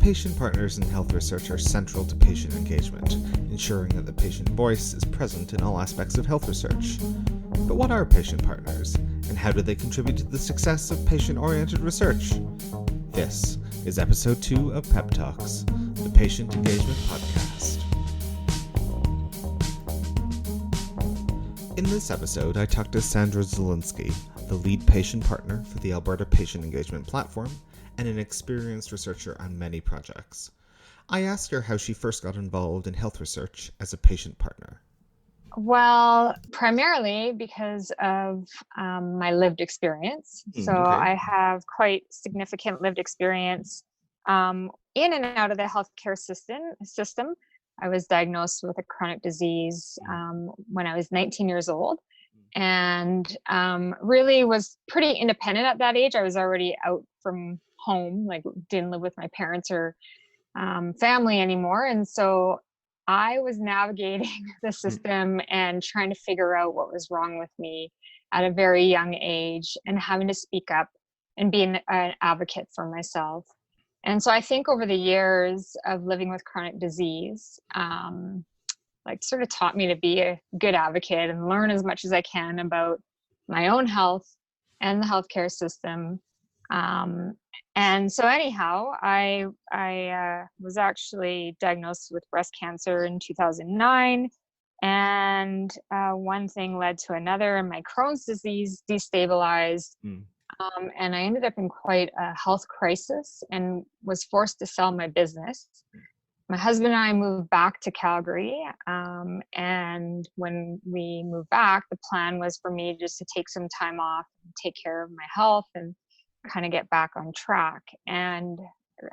Patient partners in health research are central to patient engagement, ensuring that the patient voice is present in all aspects of health research. But what are patient partners, and how do they contribute to the success of patient-oriented research? This is episode 2 of Pep Talks, the Patient Engagement Podcast. In this episode, I talked to Sandra Zelinsky, the lead patient partner for the Alberta Patient Engagement Platform and an experienced researcher on many projects. I asked her how she first got involved in health research as a patient partner. Well, primarily because of my lived experience. So I have quite significant lived experience in and out of the healthcare system. I was diagnosed with a chronic disease when I was 19 years old, and really was pretty independent at that age. I was already out from home, like didn't live with my parents or family anymore. And so I was navigating the system and trying to figure out what was wrong with me at a very young age and having to speak up and be an advocate for myself. And so I think over the years of living with chronic disease, sort of taught me to be a good advocate and learn as much as I can about my own health and the healthcare system. And so anyhow, I was actually diagnosed with breast cancer in 2009, and one thing led to another, and my Crohn's disease destabilized, and I ended up in quite a health crisis and was forced to sell my business. My husband and I moved back to Calgary, and when we moved back, the plan was for me just to take some time off and take care of my health and kind of get back on track. And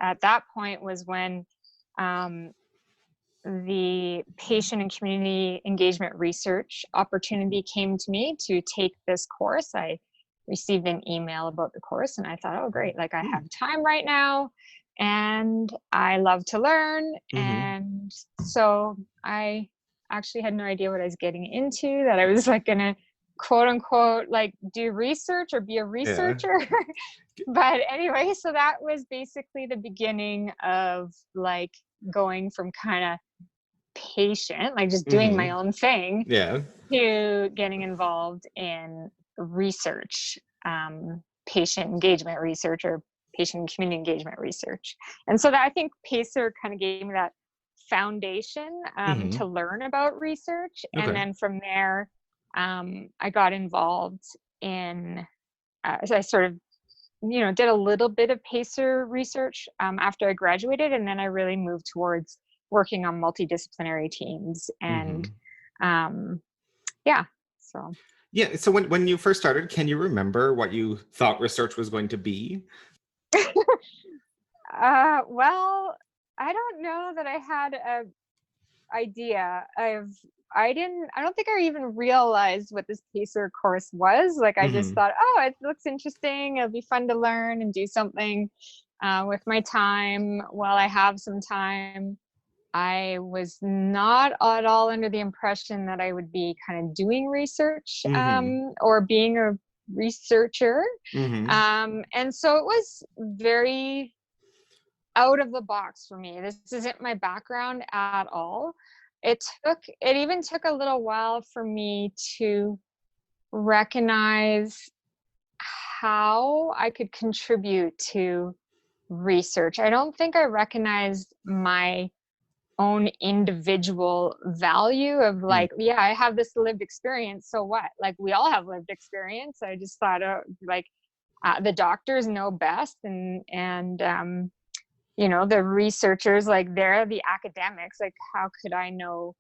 at that point was when the patient and community engagement research opportunity came to me to take this course. I received an email about the course and I thought, oh great, like I have time right now and I love to learn. And so I actually had no idea what I was getting into, that I was like gonna quote unquote like do research or be a researcher. But anyway, so that was basically the beginning of like going from kind of patient, like just doing my own thing, to getting involved in research, patient engagement research or patient community engagement research. And so that I think PACER kind of gave me that foundation to learn about research. And then from there, I got involved in, I sort of, did a little bit of PACER research after I graduated. And then I really moved towards working on multidisciplinary teams. And So when you first started, can you remember what you thought research was going to be? Well, I don't know that I had a idea of, I don't think I even realized what this PACER course was. Like I just thought, oh, it looks interesting. It'll be fun to learn and do something with my time while I have some time. I was not at all under the impression that I would be kind of doing research or being a researcher. And so it was very out of the box for me. This isn't my background at all. It even took a little while for me to recognize how I could contribute to research. I don't think I recognized my own individual value of like, I have this lived experience. So what? Like we all have lived experience. I just thought the doctors know best and the researchers, like they're the academics, like how could I know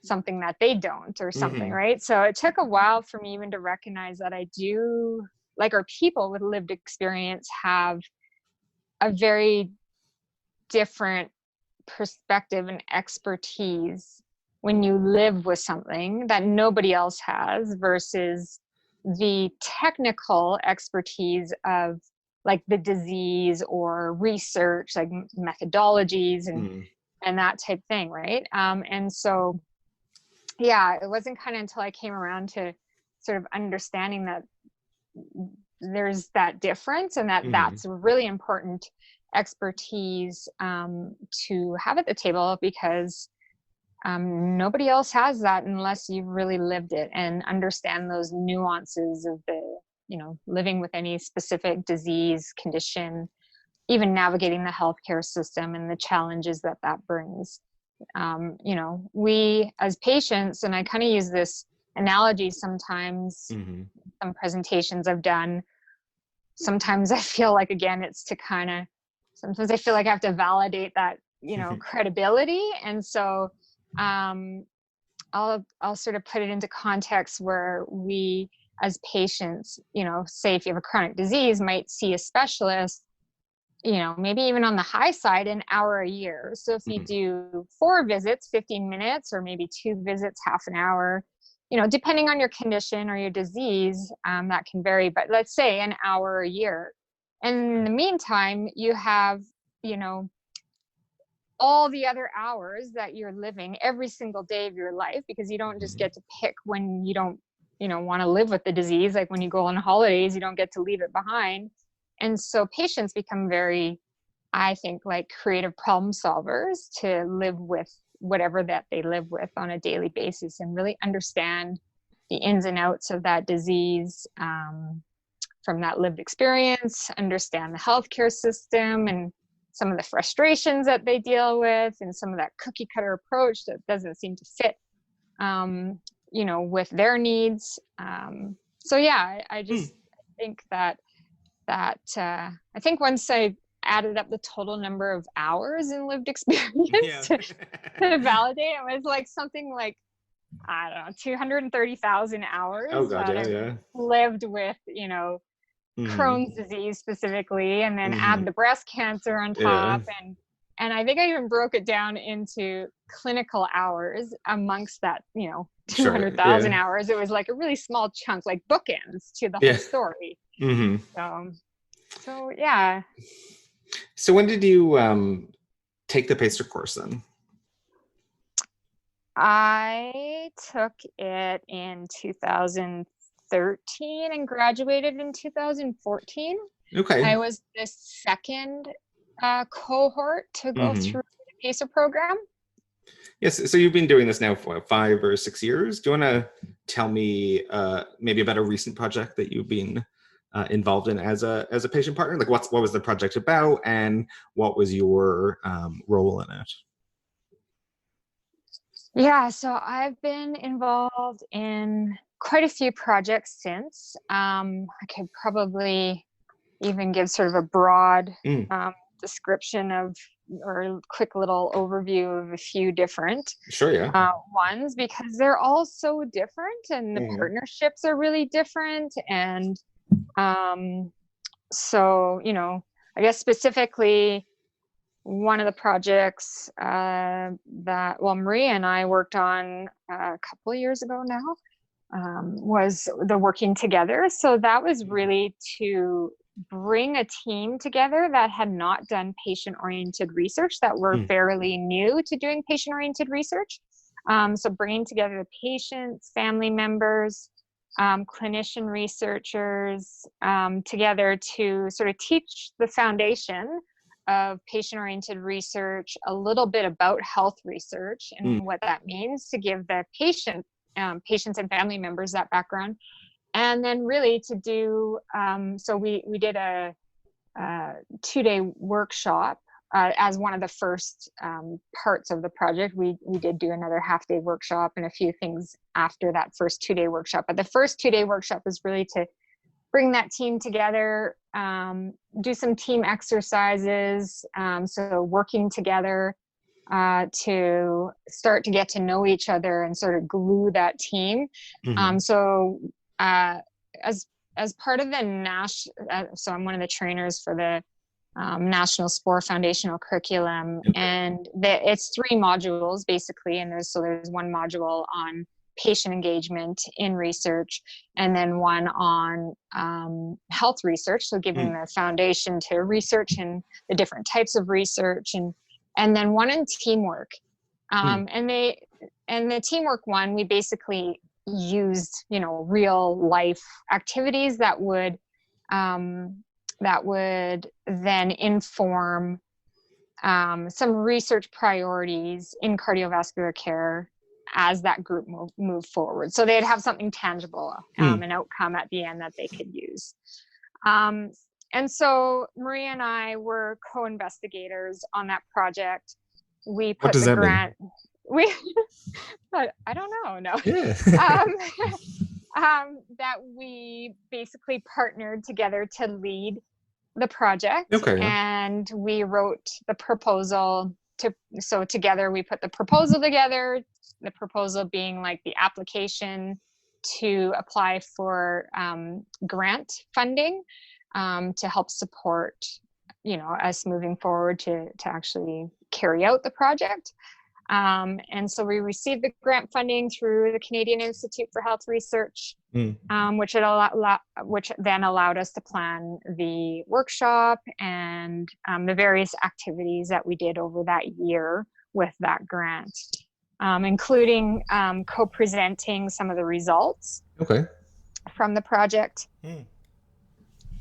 something that they don't or something, right? So it took a while for me even to recognize that I do, like our people with lived experience have a very different perspective and expertise when you live with something that nobody else has versus the technical expertise of like the disease or research, like methodologies and that type thing, right? And so, it wasn't kind of until I came around to sort of understanding that there's that difference and that that's really important expertise to have at the table, because nobody else has that unless you've really lived it and understand those nuances of the, living with any specific disease, condition, even navigating the healthcare system and the challenges that brings. We as patients, and I kind of use this analogy sometimes, some presentations I've done, sometimes I feel like, again, it's to sometimes I feel like I have to validate that, credibility. And so I'll sort of put it into context where we as patients, say if you have a chronic disease, might see a specialist, maybe even on the high side, an hour a year. So if you do 4 visits, 15 minutes, or maybe 2 visits, half an hour, depending on your condition or your disease, that can vary, but let's say an hour a year. And in the meantime, you have, all the other hours that you're living every single day of your life, because you don't just get to pick when you don't, want to live with the disease. Like when you go on holidays, you don't get to leave it behind. And so patients become very, I think, like creative problem solvers to live with whatever that they live with on a daily basis, and really understand the ins and outs of that disease from that lived experience, understand the healthcare system and some of the frustrations that they deal with, and some of that cookie cutter approach that doesn't seem to fit, with their needs. So yeah, I just think that I think once I added up the total number of hours in lived experience to validate, it was like something like, I don't know, 230,000 hours I've lived with, Crohn's disease specifically, and then add the breast cancer on top. And I think I even broke it down into clinical hours amongst that, 200,000 hours. It was like a really small chunk, like bookends to the whole story. So yeah. So when did you take the PACER course then? I took it in 2013 and graduated in 2014. Okay. I was the second cohort to go through the PACER program. Yes. So you've been doing this now for 5 or 6 years. Do you want to tell me maybe about a recent project that you've been involved in as a patient partner? Like what was the project about, and what was your role in it? Yeah, so I've been involved in quite a few projects since. I could probably even give sort of a broad description of, or a quick little overview of a few different ones, because they're all so different, and the partnerships are really different. And so, I guess specifically one of the projects that, Maria and I worked on a couple of years ago now, was the Working Together. So that was really to bring a team together that had not done patient-oriented research, that were fairly new to doing patient-oriented research. So bringing together the patients, family members, clinician researchers together to sort of teach the foundation of patient-oriented research, a little bit about health research and what that means, to give the patients and family members that background. And then really to do, so we did a 2-day workshop as one of the first parts of the project. We did do another half-day workshop and a few things after that first 2-day workshop. But the first 2-day workshop was really to bring that team together, do some team exercises, so working together to start to get to know each other and sort of glue that team. So as part of the so I'm one of the trainers for the National SPORE Foundational Curriculum, and it's 3 modules basically, and there's one module on patient engagement in research, and then one on health research, so giving the foundation to research and the different types of research, and then one in teamwork. And the teamwork one, we basically used real life activities that would that would then inform some research priorities in cardiovascular care as that group move forward. So they'd have something tangible, an outcome at the end that they could use. And so Maria and I were co-investigators on that project. We put the grant. I don't know. No. Yeah. That we basically partnered together to lead the project. Okay. And we wrote the proposal so together we put the proposal together, the proposal being like the application to apply for grant funding to help support, us moving forward to actually carry out the project. And so we received the grant funding through the Canadian Institute for Health Research, which then allowed us to plan the workshop and the various activities that we did over that year with that grant, including co-presenting some of the results from the project.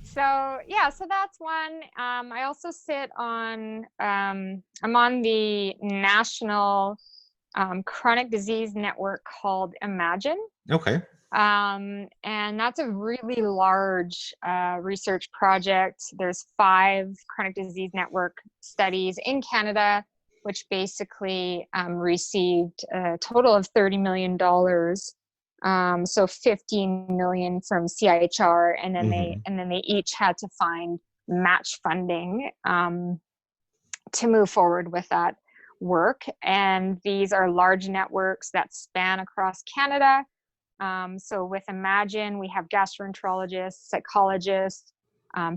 So that's one. I also sit on, I'm on the national chronic disease network called Imagine. Okay. And that's a really large research project. There's 5 chronic disease network studies in Canada, which basically received a total of $30 million. So 15 million from CIHR, and then they each had to find match funding to move forward with that work. And these are large networks that span across Canada. So with Imagine, we have gastroenterologists, psychologists,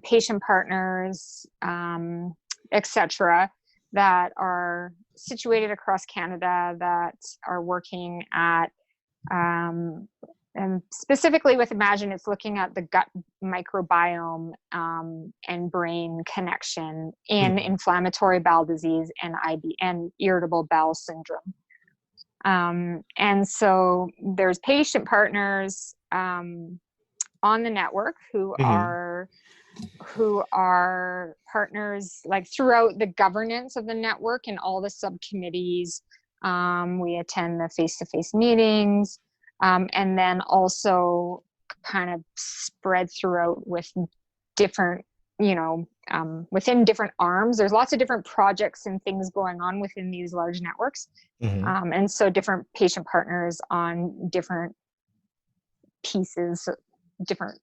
patient partners, etc., that are situated across Canada that are working at and specifically with Imagine, it's looking at the gut microbiome and brain connection in inflammatory bowel disease and irritable bowel syndrome. And so there's patient partners on the network who are partners like throughout the governance of the network and all the subcommittees. We attend the face-to-face meetings, and then also kind of spread throughout with different, within different arms. There's lots of different projects and things going on within these large networks. And so different patient partners on different pieces, different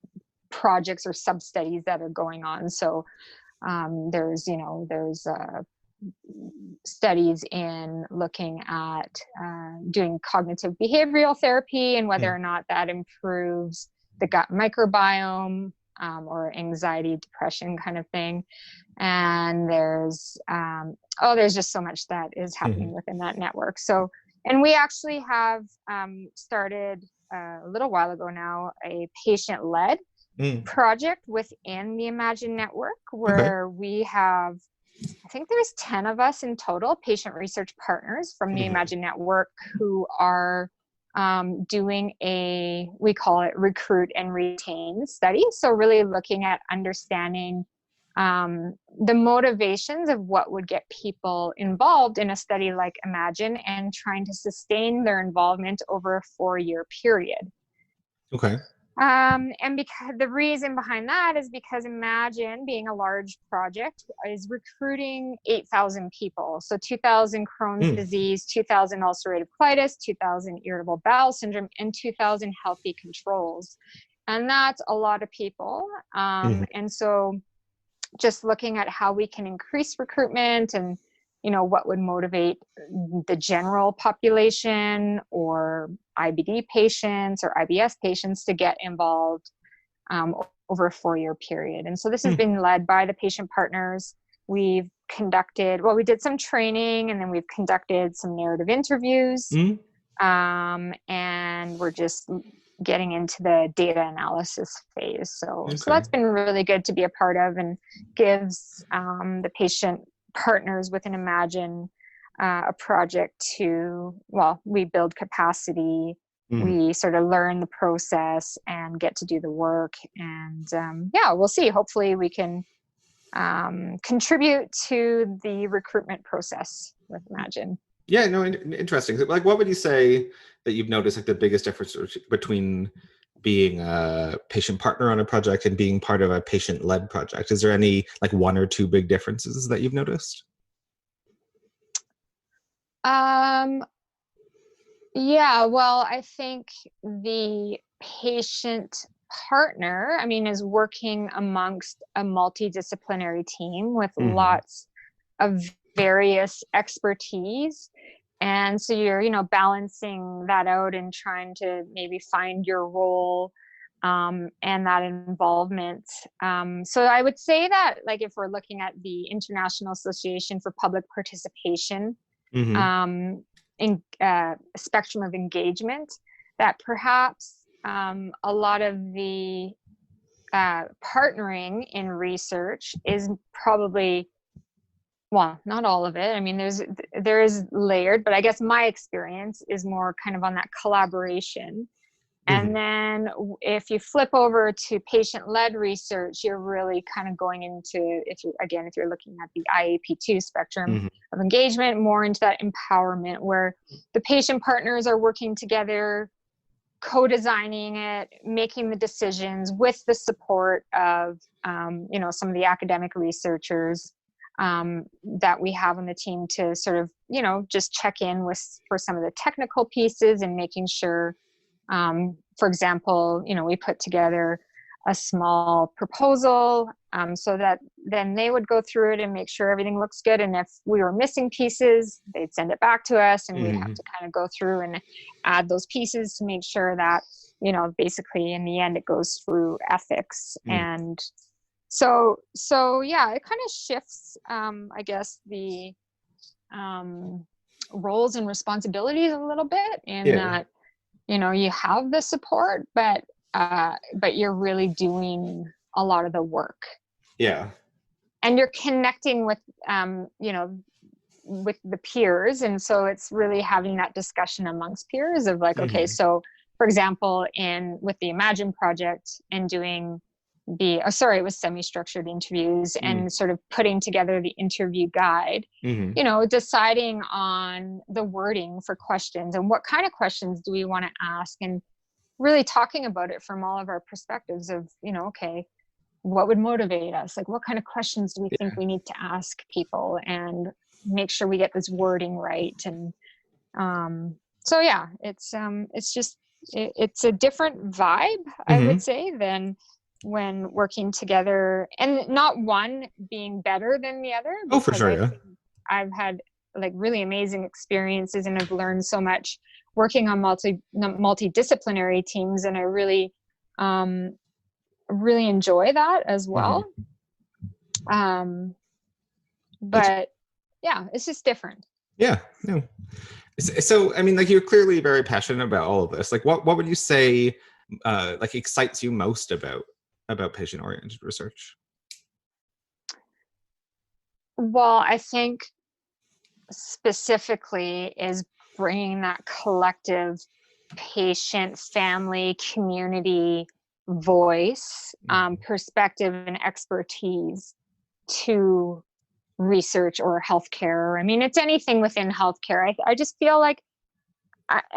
projects or sub-studies that are going on. So there's studies in looking at doing cognitive behavioral therapy and whether or not that improves the gut microbiome or anxiety, depression kind of thing. And there's just so much that is happening within that network. So, and we actually have started a little while ago now a patient-led project within the Imagine network where we have, I think there's 10 of us in total, patient research partners from the Imagine network who are doing we call it recruit and retain study. So really looking at understanding the motivations of what would get people involved in a study like Imagine and trying to sustain their involvement over a 4-year period. Okay. And because the reason behind that is because Imagine, being a large project, is recruiting 8,000 people. So 2,000 Crohn's disease, 2,000 ulcerative colitis, 2,000 irritable bowel syndrome, and 2,000 healthy controls. And that's a lot of people. And so just looking at how we can increase recruitment and what would motivate the general population or IBD patients or IBS patients to get involved over a 4-year period. And so this has been led by the patient partners. We did some training, and then we've conducted some narrative interviews. And we're just getting into the data analysis phase. So that's been really good to be a part of, and gives the patient partners within Imagine a project we build capacity we sort of learn the process and get to do the work. And yeah, we'll see. Hopefully we can contribute to the recruitment process with Imagine. Yeah, no, interesting. Like, what would you say that you've noticed, like, the biggest difference between being a patient partner on a project and being part of a patient-led project? Is there any, like, one or two big differences that you've noticed? Yeah, well, I think the patient partner, I mean, is working amongst a multidisciplinary team with lots of various expertise. And so you're, balancing that out and trying to maybe find your role and that involvement. So I would say that, like, if we're looking at the International Association for Public Participation, in spectrum of engagement, that perhaps a lot of the partnering in research is probably, well, not all of it. I mean, there is layered, but I guess my experience is more kind of on that collaboration. And then if you flip over to patient-led research, you're really kind of going into, if you're looking at the IAP2 spectrum of engagement, more into that empowerment, where the patient partners are working together, co-designing it, making the decisions with the support of, some of the academic researchers that we have on the team to sort of, just check in for some of the technical pieces and making sure, for example, we put together a small proposal so that then they would go through it and make sure everything looks good. And if we were missing pieces, they'd send it back to us, and we'd have to kind of go through and add those pieces to make sure that, basically in the end it goes through ethics. And so yeah, it kind of shifts, I guess, the roles and responsibilities a little bit in that, you have the support, but you're really doing a lot of the work. Yeah. And you're connecting with, with the peers. And so it's really having that discussion amongst peers of like, okay, so for example, with the Imagine project and doing it was semi-structured interviews and sort of putting together the interview guide, deciding on the wording for questions and what kind of questions do we want to ask, and really talking about it from all of our perspectives of, okay, what would motivate us? Like, what kind of questions do we think we need to ask people, and make sure we get this wording right. And so, yeah, it's a different vibe, I would say, than when working together, and not one being better than the other. Oh, for sure. Yeah. I've had like really amazing experiences, and I've learned so much working on multidisciplinary teams, and I really, really enjoy that as well. But yeah, it's just different. Yeah. No. So, I mean, like, you're clearly very passionate about all of this. Like, what would you say, like, excites you most about patient-oriented research? Well, I think specifically is bringing that collective patient, family, community voice, perspective, and expertise to research or healthcare. I mean, it's anything within healthcare. I just feel like,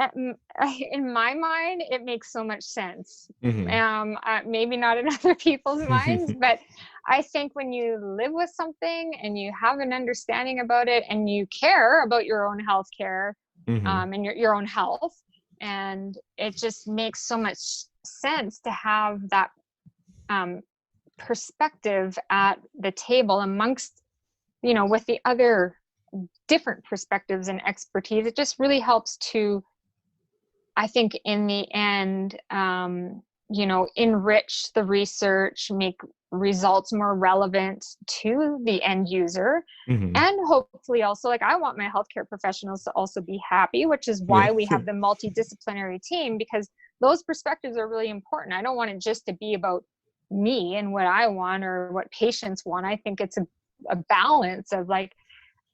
in my mind, it makes so much sense. Maybe not in other people's minds, but I think when you live with something and you have an understanding about it, and you care about your own healthcare, and your own health, and it just makes so much sense to have that perspective at the table amongst, with the other different perspectives and expertise. It just really helps to, I think, in the end, enrich the research, make results more relevant to the end user, and hopefully also, like, I want my healthcare professionals to also be happy, which is why we have the multidisciplinary team, because those perspectives are really important. I don't want it just to be about me and what I want or what patients want. I think it's a balance of, like,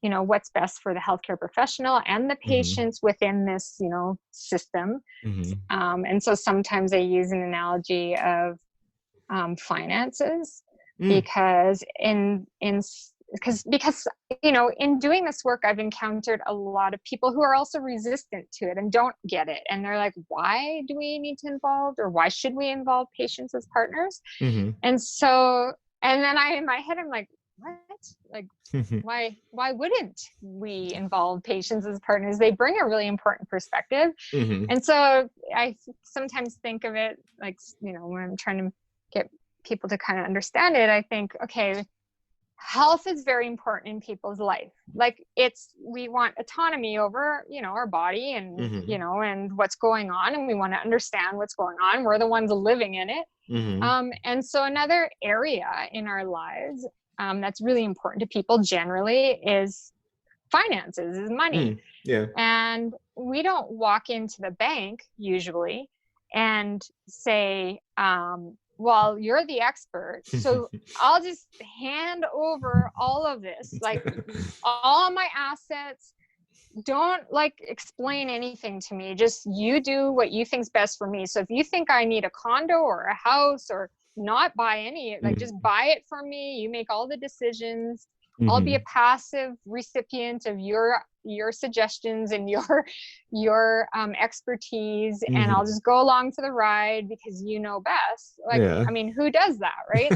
what's best for the healthcare professional and the patients within this, system. And so sometimes I use an analogy of finances, because because in doing this work, I've encountered a lot of people who are also resistant to it and don't get it. And they're like, why do we need to involve, or why should we involve patients as partners? And so, and then in my head, I'm like, what? Like, why wouldn't we involve patients as partners? They bring a really important perspective. And so I sometimes think of it like, when I'm trying to get people to kind of understand it, I think, okay, health is very important in people's life. Like, we want autonomy over, our body and, and what's going on, and we want to understand what's going on. We're the ones living in it. And so another area in our lives that's really important to people generally is finances, is money. And we don't walk into the bank usually and say, well, you're the expert, so I'll just hand over all of this, like all my assets. Don't explain anything to me. Just you do what you think's best for me. So if you think I need a condo or a house, or not buy any, just buy it for me. You make all the decisions. I'll be a passive recipient of your suggestions and your expertise, and I'll just go along for the ride because you know best. I mean, who does that, right?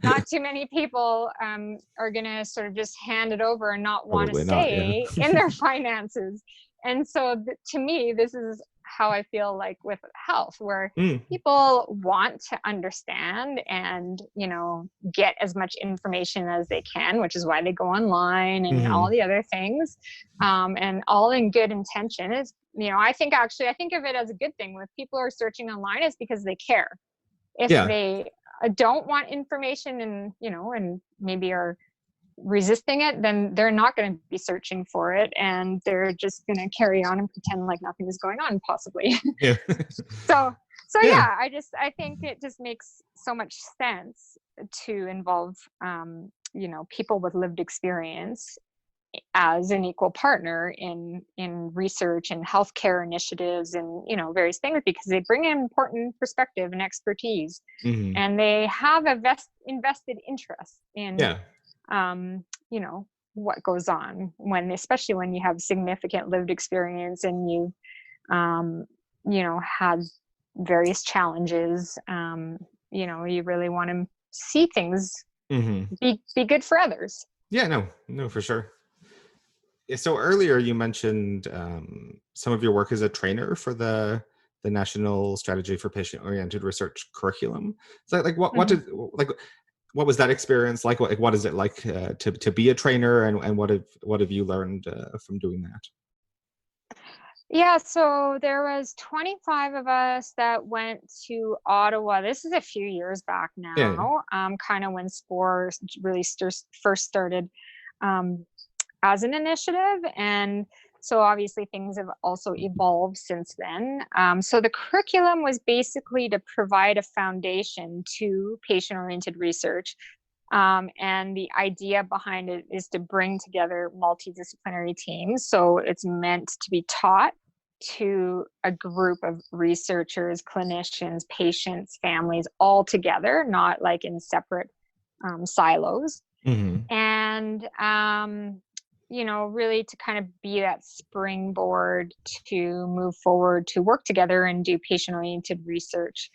Not too many people are gonna sort of just hand it over and not want to say in their finances. And so to me, this is how I feel like with health, where people want to understand and, get as much information as they can, which is why they go online and all the other things, and all in good intention. Is, I think of it as a good thing. When people are searching online, it's because they care. If they don't want information and, and maybe are resisting it, then they're not going to be searching for it, and they're just going to carry on and pretend like nothing is going on, possibly. So I think it just makes so much sense to involve people with lived experience as an equal partner in research and healthcare initiatives and various things, because they bring in important perspective and expertise, and they have a invested interest in what goes on, especially when you have significant lived experience and you had various challenges. You really want to see things be good for others. No, for sure. So earlier you mentioned some of your work as a trainer for the National Strategy for Patient-Oriented Research curriculum. So what was that experience like? What is it like to be a trainer, and what have you learned from doing that? Yeah, so there was 25 of us that went to Ottawa. This is a few years back now, kind of when SPORE really first started as an initiative. And so obviously things have also evolved since then. So the curriculum was basically to provide a foundation to patient-oriented research. And the idea behind it is to bring together multidisciplinary teams. So it's meant to be taught to a group of researchers, clinicians, patients, families, all together, not like in separate silos. And really to kind of be that springboard to move forward, to work together and do patient-oriented research.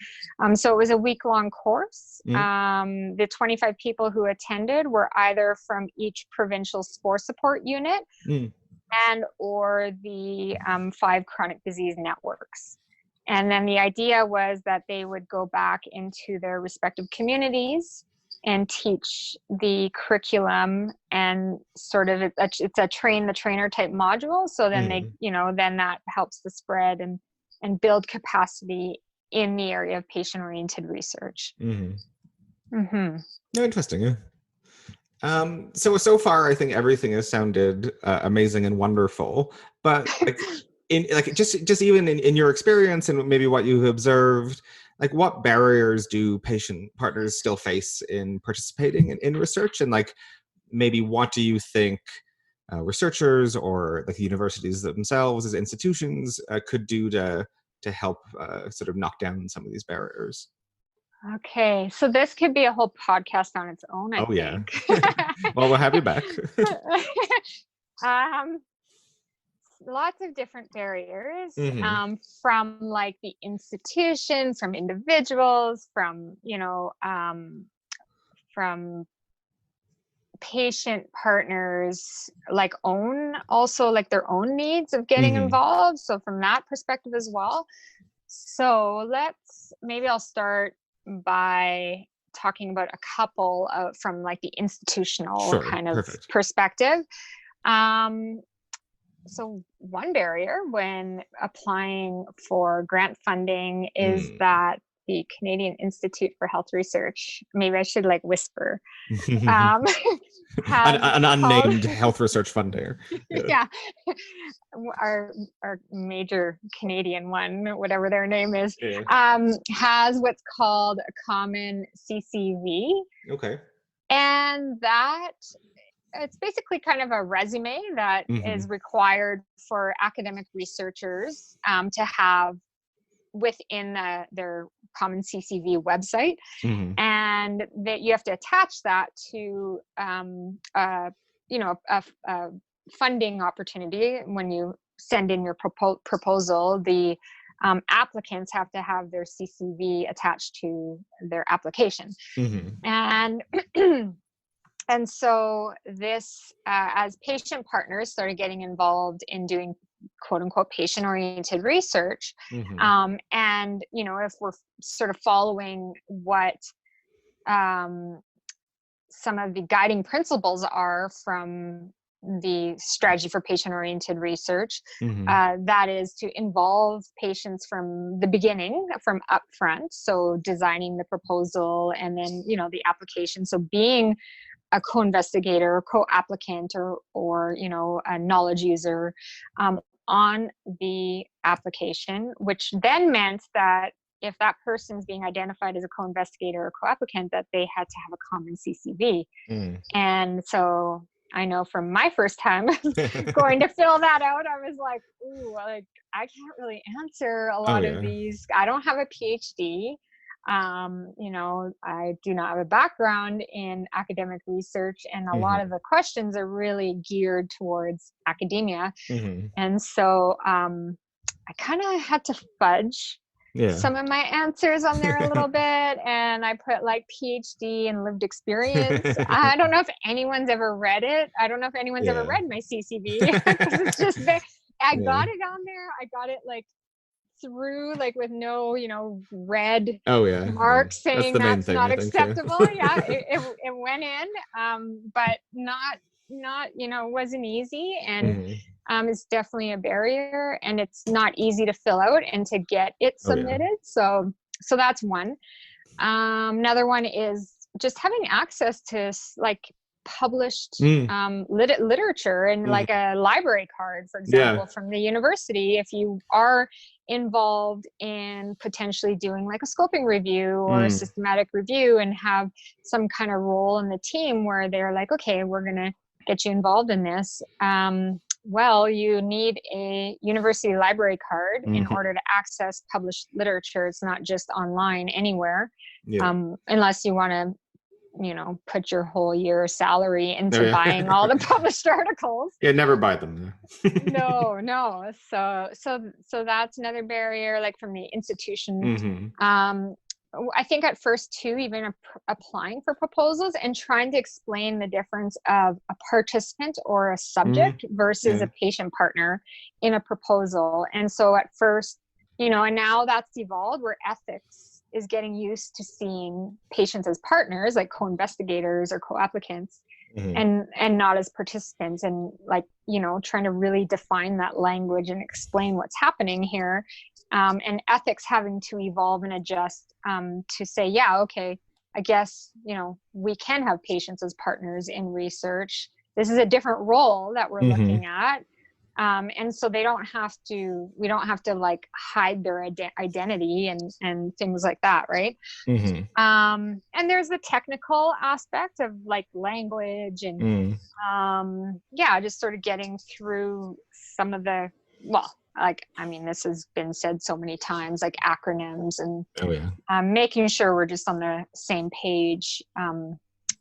So it was a week-long course. The 25 people who attended were either from each provincial SPORE support unit and or the 5 chronic disease networks. And then the idea was that they would go back into their respective communities and teach the curriculum, and sort of it's a train the trainer type module. So then they, then that helps to spread and build capacity in the area of patient-oriented research. No, interesting. Yeah. So far, I think everything has sounded amazing and wonderful. But just even in your experience and maybe what you've observed, what barriers do patient partners still face in participating in research, and maybe what do you think researchers or like the universities themselves as institutions could do to help sort of knock down some of these barriers? Okay, so this could be a whole podcast on its own, I Oh yeah. think. Well, we'll have you back. um, Lots of different barriers, Mm-hmm. from like the institution, from individuals, from from patient partners, like their own needs of getting Mm-hmm. involved. So from that perspective as well. So maybe I'll start by talking about a couple from like the institutional Sure. kind of Perfect. perspective. So one barrier when applying for grant funding is that the Canadian Institute for Health Research, maybe I should like whisper, um, has An called, unnamed health research funder. yeah, our major Canadian one, whatever their name is, Yeah. has what's called a common CCV. Okay. And it's basically kind of a resume that is required for academic researchers to have within their common CCV website. And that you have to attach that to a funding opportunity. When you send in your proposal, the applicants have to have their CCV attached to their application. And and so this, as patient partners started getting involved in doing quote unquote patient-oriented research, and if we're sort of following what some of the guiding principles are from the strategy for patient-oriented research, that is to involve patients from the beginning, from upfront, so designing the proposal and then the application. So being a co-investigator, co-applicant, or a knowledge user on the application, which then meant that if that person's being identified as a co-investigator or co-applicant, that they had to have a common CCV. And so I know from my first time going to fill that out, I was like, ooh, like I can't really answer a lot of these. I don't have a PhD. I do not have a background in academic research, and a lot of the questions are really geared towards academia. And so I kind of had to fudge some of my answers on there a little bit, and I put like PhD and lived experience. I don't know if anyone's ever read it. I don't know if anyone's ever read my CCV, because it's just I got it on there. I got it like through, like with no red mark saying that's not acceptable. It went in, but not wasn't easy, and it's definitely a barrier, and it's not easy to fill out and to get it submitted. So that's one. Another one is just having access to like published literature and like a library card, for example, from the university. If you are involved in potentially doing like a scoping review or a systematic review and have some kind of role in the team where they're like, okay, we're going to get you involved in this. Well, you need a university library card in order to access published literature. It's not just online anywhere, unless you want to put your whole year's salary into buying all the published articles. Never buy them. No. So that's another barrier, like from the institution. I think at first too, even applying for proposals and trying to explain the difference of a participant or a subject versus a patient partner in a proposal. And so at first, and now that's evolved where ethics is getting used to seeing patients as partners, like co-investigators or co-applicants, and not as participants, and like, trying to really define that language and explain what's happening here. And ethics having to evolve and adjust to say, okay, I guess, we can have patients as partners in research. This is a different role that we're looking at. And so we don't have to like hide their identity and things like that, right? Mm-hmm. And there's the technical aspect of like language and just sort of getting through some of the, this has been said so many times, like acronyms and making sure we're just on the same page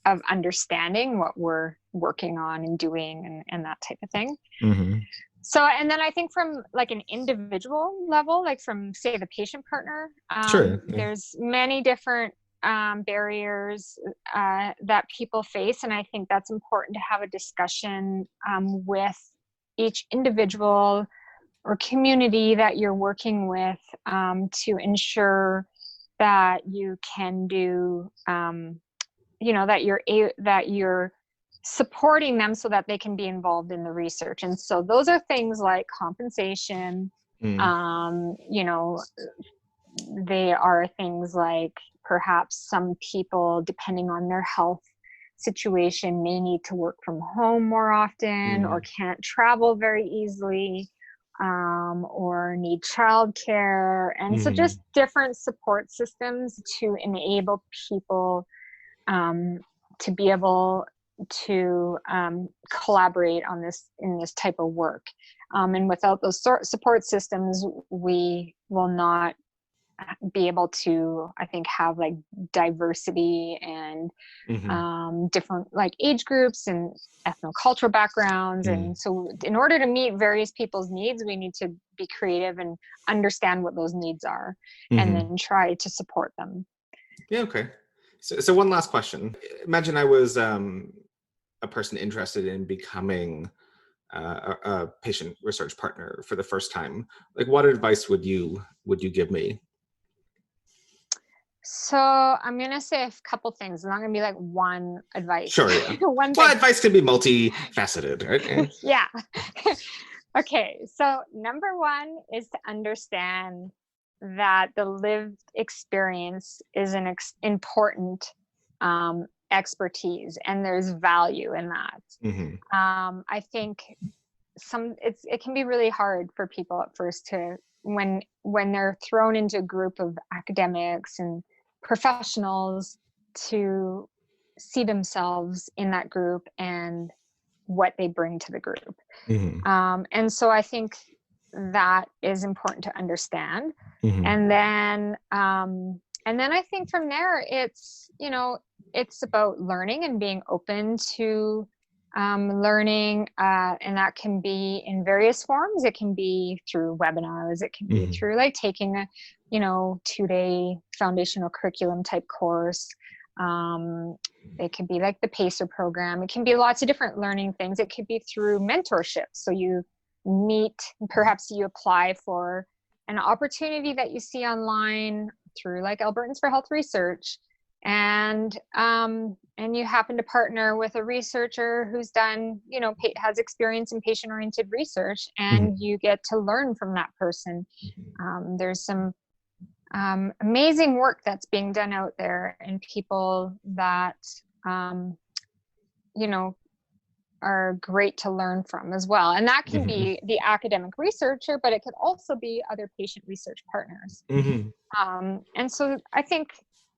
of understanding what we're working on and doing and that type of thing. Mm-hmm. So, and then I think from like an individual level, like from say the patient partner, there's many different barriers that people face. And I think that's important to have a discussion with each individual or community that you're working with to ensure that you can do, that you're supporting them so that they can be involved in the research. And so those are things like compensation. They are things like perhaps some people, depending on their health situation, may need to work from home more often or can't travel very easily, or need childcare. And so just different support systems to enable people to be able to collaborate on this in this type of work. And without those support systems, we will not be able to, I think, have like diversity and different like age groups and ethnocultural backgrounds. And so in order to meet various people's needs, we need to be creative and understand what those needs are and then try to support them. Yeah, okay. So one last question. Imagine I was a person interested in becoming a patient research partner for the first time. Like, what advice would you give me? So I'm going to say a couple things. It's not going to be like one advice. Sure, yeah. Well, advice can be multifaceted, right? Yeah. Okay. So number one is to understand that the lived experience is an important expertise, and there's value in that. I think it can be really hard for people at first to when they're thrown into a group of academics and professionals to see themselves in that group and what they bring to the group. And so I think that is important to understand. And then I think from there, it's about learning and being open to learning, and that can be in various forms. It can be through webinars. It can be through like taking a 2-day foundational curriculum type course. It could be like the PACER program. It can be lots of different learning things. It could be through mentorship. So you meet, perhaps you apply for an opportunity that you see online through like Albertans for Health Research, and you happen to partner with a researcher who's done, has experience in patient-oriented research, and you get to learn from that person. There's some amazing work that's being done out there, and people that are great to learn from as well. And that can be the academic researcher, but it could also be other patient research partners. And so I think,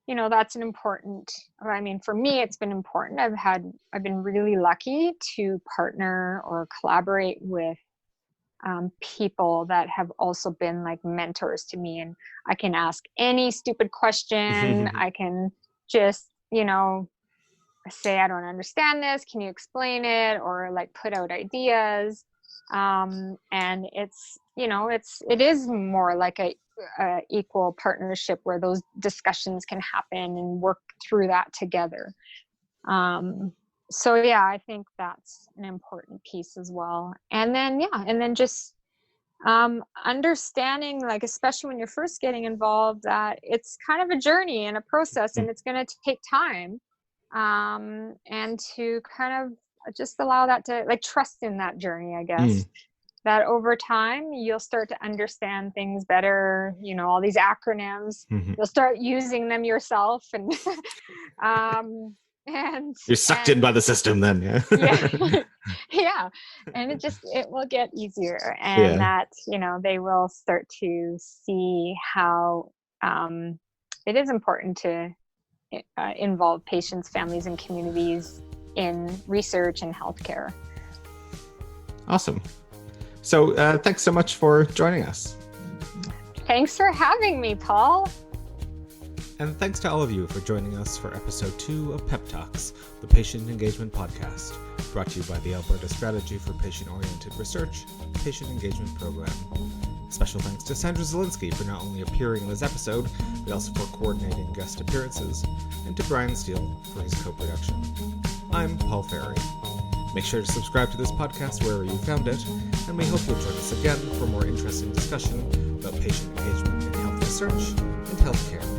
that's an important, for me, it's been important. I've been really lucky to partner or collaborate with people that have also been like mentors to me, and I can ask any stupid question. I can just, say, I don't understand this. Can you explain it? Or like put out ideas. And it is more like a equal partnership where those discussions can happen and work through that together. So yeah, I think that's an important piece as well. And then just understanding, like, especially when you're first getting involved, that it's kind of a journey and a process, and it's going to take time. And to kind of just allow that to, like, trust in that journey, I guess. That over time you'll start to understand things better, all these acronyms, you'll start using them yourself, and and you're sucked in by the system then. Yeah. yeah. And it will get easier, and that, they will start to see how it is important to involve patients, families, and communities in research and healthcare. Awesome. So thanks so much for joining us. Thanks for having me, Paul. And thanks to all of you for joining us for episode 2 of Pep Talks, the Patient Engagement Podcast, brought to you by the Alberta Strategy for Patient-Oriented Research Patient Engagement Program. Special thanks to Sandra Zelinsky for not only appearing in this episode, but also for coordinating guest appearances, and to Brian Steele for his co-production. I'm Paul Ferry. Make sure to subscribe to this podcast wherever you found it, and we hope you'll join us again for more interesting discussion about patient engagement in health research and healthcare.